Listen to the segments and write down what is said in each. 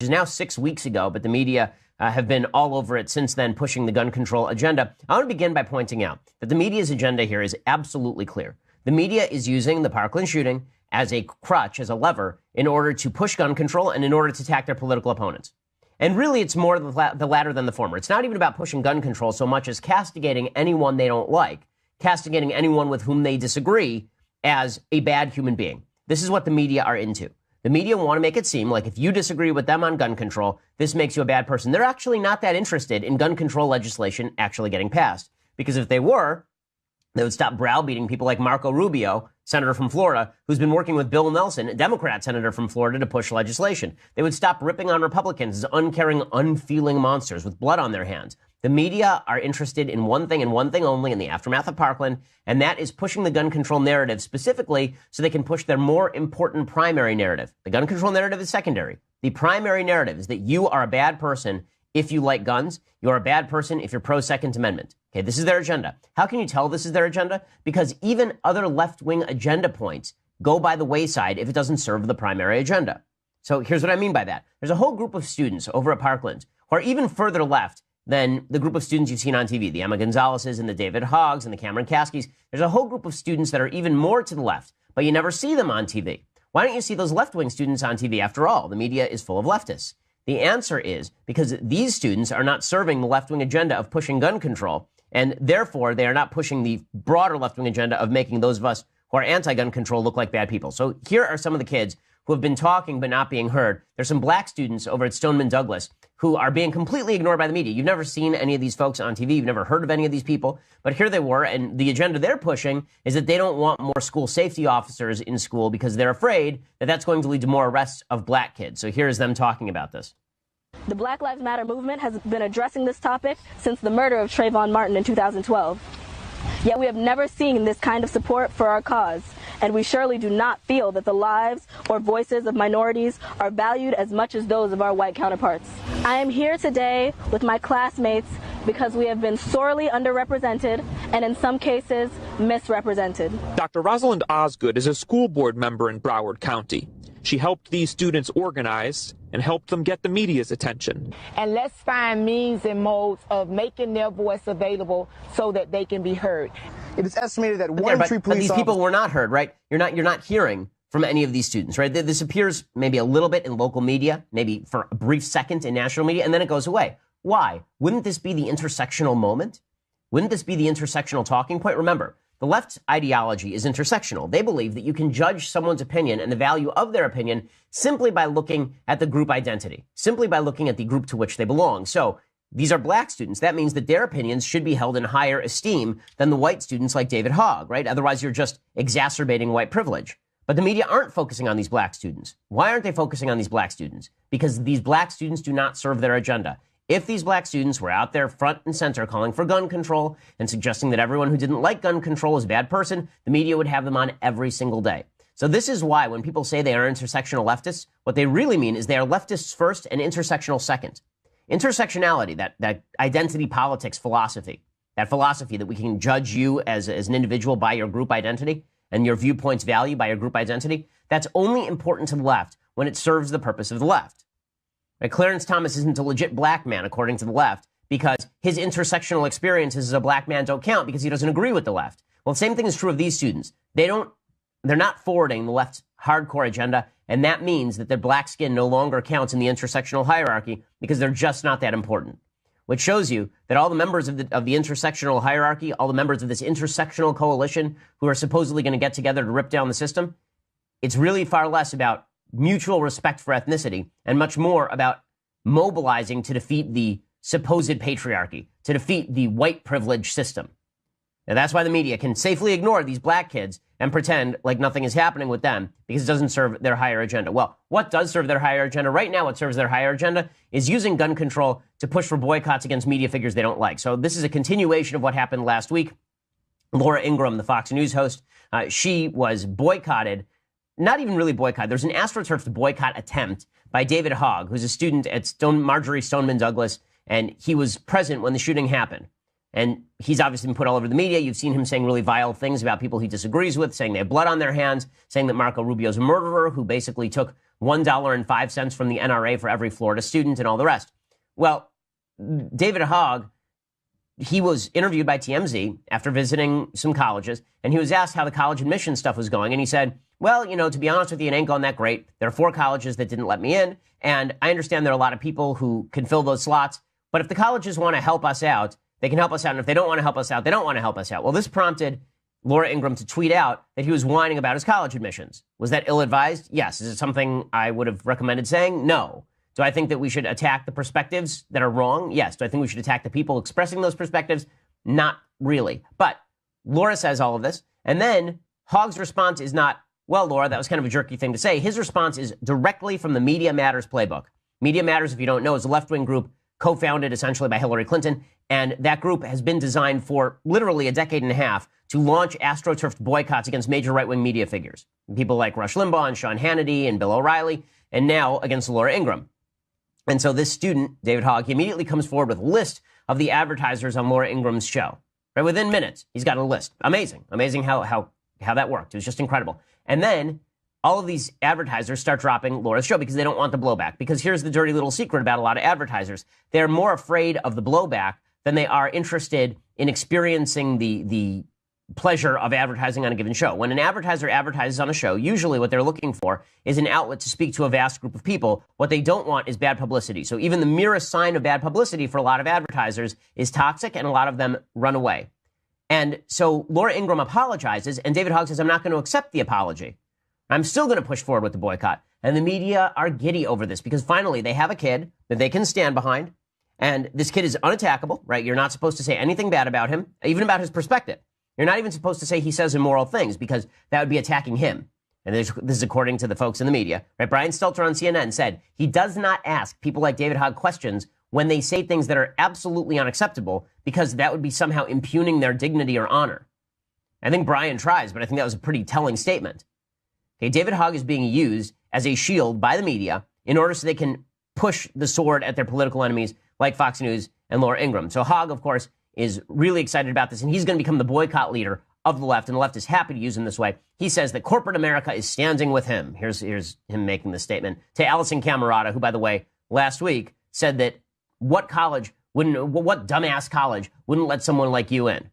is now 6 weeks ago, but the media have been all over it since then, pushing the gun control agenda. I want to begin by pointing out that the media's agenda here is absolutely clear. The media is using the Parkland shooting as a crutch, as a lever, in order to push gun control and in order to attack their political opponents. And really, it's more the latter than the former. It's not even about pushing gun control so much as castigating anyone they don't like, castigating anyone with whom they disagree as a bad human being. This is what the media are into. The media want to make it seem like if you disagree with them on gun control, this makes you a bad person. They're actually not that interested in gun control legislation actually getting passed. Because if they were, they would stop browbeating people like Marco Rubio, senator from Florida, who's been working with Bill Nelson, a Democrat senator from Florida, to push legislation. They would stop ripping on Republicans as uncaring, unfeeling monsters with blood on their hands. The media are interested in one thing and one thing only in the aftermath of Parkland, and that is pushing the gun control narrative specifically so they can push their more important primary narrative. The gun control narrative is secondary. The primary narrative is that you are a bad person if you like guns. You're a bad person if you're pro-Second Amendment. Okay, this is their agenda. How can you tell this is their agenda? Because even other left-wing agenda points go by the wayside if it doesn't serve the primary agenda. So here's what I mean by that. There's a whole group of students over at Parkland who are even further left than the group of students you've seen on TV, the Emma Gonzalez's and the David Hoggs and the Cameron Kaskis. There's a whole group of students that are even more to the left, but you never see them on TV. Why don't you see those left-wing students on TV? After all, the media is full of leftists. The answer is because these students are not serving the left-wing agenda of pushing gun control, and therefore they are not pushing the broader left-wing agenda of making those of us who are anti-gun control look like bad people. So here are some of the kids who have been talking but not being heard. There's some black students over at Stoneman Douglas who are being completely ignored by the media. You've never seen any of these folks on TV. You've never heard of any of these people. But here they were, and the agenda they're pushing is that they don't want more school safety officers in school because they're afraid that that's going to lead to more arrests of black kids. So here's them talking about this. The Black Lives Matter movement has been addressing this topic since the murder of Trayvon Martin in 2012. Yet we have never seen this kind of support for our cause, and we surely do not feel that the lives or voices of minorities are valued as much as those of our white counterparts. I am here today with my classmates because we have been sorely underrepresented and in some cases misrepresented. Dr. Rosalind Osgood is a school board member in Broward County. She helped these students organize and helped them get the media's attention. And let's find means and modes of making their voice available so that they can be heard. It is estimated that but these people were not heard, right? You're not hearing from any of these students, right? This appears maybe a little bit in local media, maybe for a brief second in national media, and then it goes away. Why? Wouldn't this be the intersectional moment? Wouldn't this be the intersectional talking point? Remember, the left's ideology is intersectional. They believe that you can judge someone's opinion and the value of their opinion simply by looking at the group identity, simply by looking at the group to which they belong. So these are black students. That means that their opinions should be held in higher esteem than the white students like David Hogg, right? Otherwise, you're just exacerbating white privilege. But the media aren't focusing on these black students. Why aren't they focusing on these black students? Because these black students do not serve their agenda. If these black students were out there front and center calling for gun control and suggesting that everyone who didn't like gun control is a bad person, the media would have them on every single day. So this is why when people say they are intersectional leftists, what they really mean is they are leftists first and intersectional second. Intersectionality, that identity politics philosophy, that philosophy that we can judge you as an individual by your group identity and your viewpoints value by your group identity, that's only important to the left when it serves the purpose of the left. Right? Clarence Thomas isn't a legit black man, according to the left, because his intersectional experiences as a black man don't count because he doesn't agree with the left. Well, the same thing is true of these students. They're not forwarding the left's hardcore agenda, and that means that their black skin no longer counts in the intersectional hierarchy because they're just not that important. Which shows you that all the members of the intersectional hierarchy, all the members of this intersectional coalition who are supposedly going to get together to rip down the system, it's really far less about mutual respect for ethnicity and much more about mobilizing to defeat the supposed patriarchy, to defeat the white privilege system. Now, that's why the media can safely ignore these black kids and pretend like nothing is happening with them because it doesn't serve their higher agenda. Well, what does serve their higher agenda? Right now, what serves their higher agenda is using gun control to push for boycotts against media figures they don't like. So this is a continuation of what happened last week. Laura Ingraham, the Fox News host, she was boycotted. Not even really boycott. There's an AstroTurf boycott attempt by David Hogg, who's a student at Marjorie Stoneman Douglas, and he was present when the shooting happened. And he's obviously been put all over the media. You've seen him saying really vile things about people he disagrees with, saying they have blood on their hands, saying that Marco Rubio's a murderer who basically took $1.05 from the NRA for every Florida student and all the rest. Well, David Hogg, he was interviewed by TMZ after visiting some colleges, and he was asked how the college admission stuff was going. And he said, well, to be honest with you, it ain't going that great. There are 4 colleges that didn't let me in, and I understand there are a lot of people who can fill those slots. But if the colleges want to help us out, they can help us out. And if they don't want to help us out, they don't want to help us out. Well, this prompted Laura Ingraham to tweet out that he was whining about his college admissions. Was that ill-advised? Yes. Is it something I would have recommended saying? No. Do I think that we should attack the perspectives that are wrong? Yes. Do I think we should attack the people expressing those perspectives? Not really. But Laura says all of this. And then Hogg's response is not, well, Laura, that was kind of a jerky thing to say. His response is directly from the Media Matters playbook. Media Matters, if you don't know, is a left-wing group co-founded essentially by Hillary Clinton. And that group has been designed for literally a decade and a half to launch astroturfed boycotts against major right-wing media figures. People like Rush Limbaugh and Sean Hannity and Bill O'Reilly, and now against Laura Ingraham. And so this student, David Hogg, he immediately comes forward with a list of the advertisers on Laura Ingraham's show. Right within minutes, he's got a list. Amazing how that worked. It was just incredible. And then all of these advertisers start dropping Laura's show because they don't want the blowback. Because here's the dirty little secret about a lot of advertisers. They're more afraid of the blowback than they are interested in experiencing the pleasure of advertising on a given show. When an advertiser advertises on a show, usually what they're looking for is an outlet to speak to a vast group of people. What they don't want is bad publicity. So even the merest sign of bad publicity for a lot of advertisers is toxic, and a lot of them run away. And so Laura Ingraham apologizes, and David Hogg says, I'm not going to accept the apology. I'm still going to push forward with the boycott. And the media are giddy over this because finally they have a kid that they can stand behind. And this kid is unattackable, right? You're not supposed to say anything bad about him, even about his perspective. You're not even supposed to say he says immoral things because that would be attacking him. And this is according to the folks in the media, right? Brian Stelter on CNN said he does not ask people like David Hogg questions when they say things that are absolutely unacceptable because that would be somehow impugning their dignity or honor. I think Brian tries, but I think that was a pretty telling statement. Okay, David Hogg is being used as a shield by the media in order so they can push the sword at their political enemies like Fox News and Laura Ingraham. So Hogg, of course, is really excited about this, and he's going to become the boycott leader of the left, and the left is happy to use him this way. He says that corporate America is standing with him. Here's him making this statement to Allison Camerata, who, by the way, last week said that what dumbass college wouldn't let someone like you in?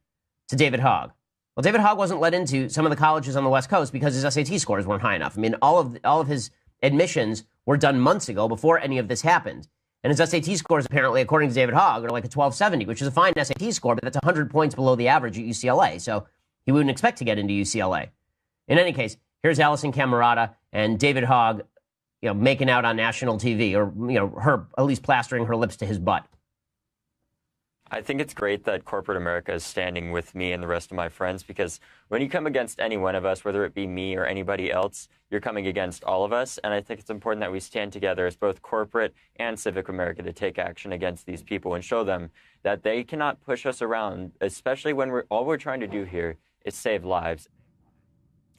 To David Hogg. Well, David Hogg wasn't let into some of the colleges on the West Coast because his SAT scores weren't high enough. I mean, all of his admissions were done months ago before any of this happened. And his SAT scores, apparently, according to David Hogg, are like a 1270, which is a fine SAT score, but that's 100 points below the average at UCLA. So he wouldn't expect to get into UCLA. In any case, here's Allison Camerata and David Hogg, making out on national TV, or, her at least plastering her lips to his butt. I think it's great that corporate America is standing with me and the rest of my friends, because when you come against any one of us, whether it be me or anybody else, you're coming against all of us. And I think it's important that we stand together as both corporate and civic America to take action against these people and show them that they cannot push us around, especially when all we're trying to do here is save lives.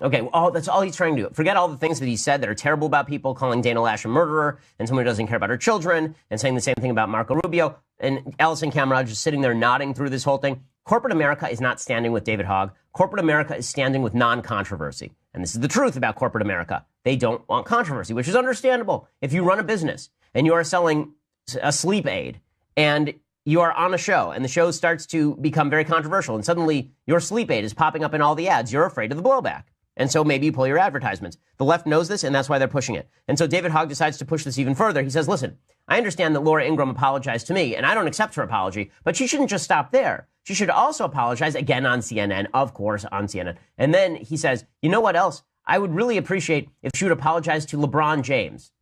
Okay, well, that's all he's trying to do. Forget all the things that he said that are terrible about people, calling Dana Lash a murderer and someone who doesn't care about her children, and saying the same thing about Marco Rubio. And Allison Camerata just sitting there nodding through this whole thing. Corporate America is not standing with David Hogg. Corporate America is standing with non-controversy. And this is the truth about corporate America. They don't want controversy, which is understandable. If you run a business and you are selling a sleep aid and you are on a show and the show starts to become very controversial and suddenly your sleep aid is popping up in all the ads, you're afraid of the blowback. And so maybe you pull your advertisements. The left knows this, and that's why they're pushing it. And so David Hogg decides to push this even further. He says, listen, I understand that Laura Ingraham apologized to me, and I don't accept her apology, but she shouldn't just stop there. She should also apologize again on CNN, of course, on CNN. And then he says, you know what else? I would really appreciate if she would apologize to LeBron James.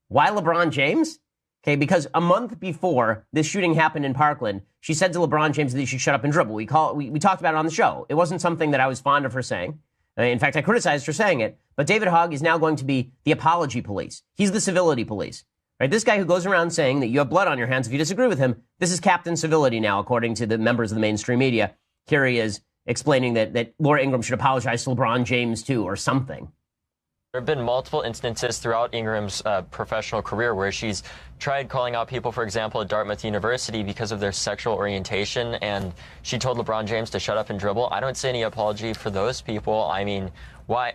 Why LeBron James? Okay, because a month before this shooting happened in Parkland, she said to LeBron James that he should shut up and dribble. We talked about it on the show. It wasn't something that I was fond of her saying. In fact, I criticized her saying it, but David Hogg is now going to be the apology police. He's the civility police, right? This guy who goes around saying that you have blood on your hands if you disagree with him, this is Captain Civility now, according to the members of the mainstream media. Here he is explaining that Laura Ingraham should apologize to LeBron James too, or something. There have been multiple instances throughout Ingram's professional career where she's tried calling out people, for example, at Dartmouth University because of their sexual orientation, and she told LeBron James to shut up and dribble. I don't see any apology for those people. I mean, why?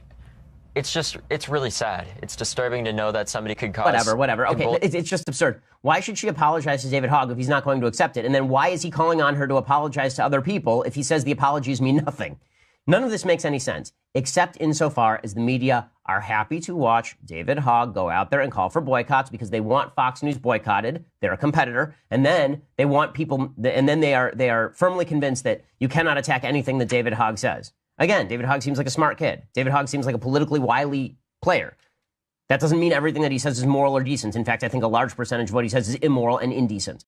it's really sad. It's disturbing to know that somebody could cause... Whatever. Okay, it's just absurd. Why should she apologize to David Hogg if he's not going to accept it? And then why is he calling on her to apologize to other people if he says the apologies mean nothing? None of this makes any sense, except insofar as the media are happy to watch David Hogg go out there and call for boycotts because they want Fox News boycotted. They're a competitor. And then they want people, and then they are firmly convinced that you cannot attack anything that David Hogg says. Again, David Hogg seems like a smart kid. David Hogg seems like a politically wily player. That doesn't mean everything that he says is moral or decent. In fact, I think a large percentage of what he says is immoral and indecent.